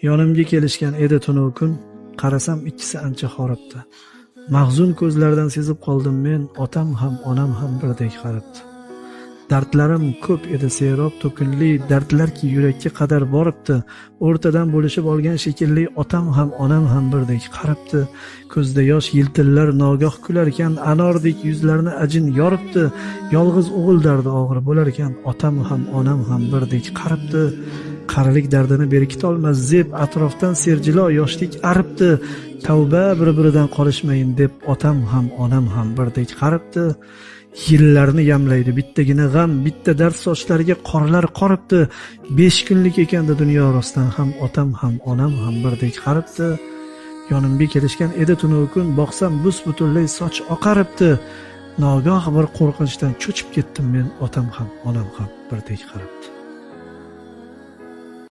Yonimga kelishgan edi tunu kun, qarasam ikkisi ancha horibdi. Mahzun ko'zlardan sezib qoldim men, otam ham onam ham birdek qarabdi. Dardlarim ko'p edi serob to'kinli, dardlarki yurakka qadar boribdi. O'rtadan bo'lishib olgan shekilli, otam ham onam ham birdek qarabdi. Ko'zda yosh yiltillar nogoh kularkan, anordek yuzlarni ajin yoribdi. Yolg'iz o'g'il dardi og'ir bo'larkan, otam ham onam ham birdek qarabdi. Qarilik dardini berkitolmas zeb, atrofdan serjilo yoshlik aribdi. Tavba bir-biridan qolishmayin deb, otam ham onam ham birdek qarabdi. Yillarni yamlaydi bittagina g'am, bitta dard sochlariga qorlar qoribdi. 5 kunlik ekandi dunyo rostdan ham otam ham onam ham birdek qaribdi. Yonimga kelishgan edi tunu kun, boqsam bus butunlay soch oqaribdi. Nogoh bir qo'rqinchdan cho'chib ketdim men, otam ham onam ham birdek qaribdi.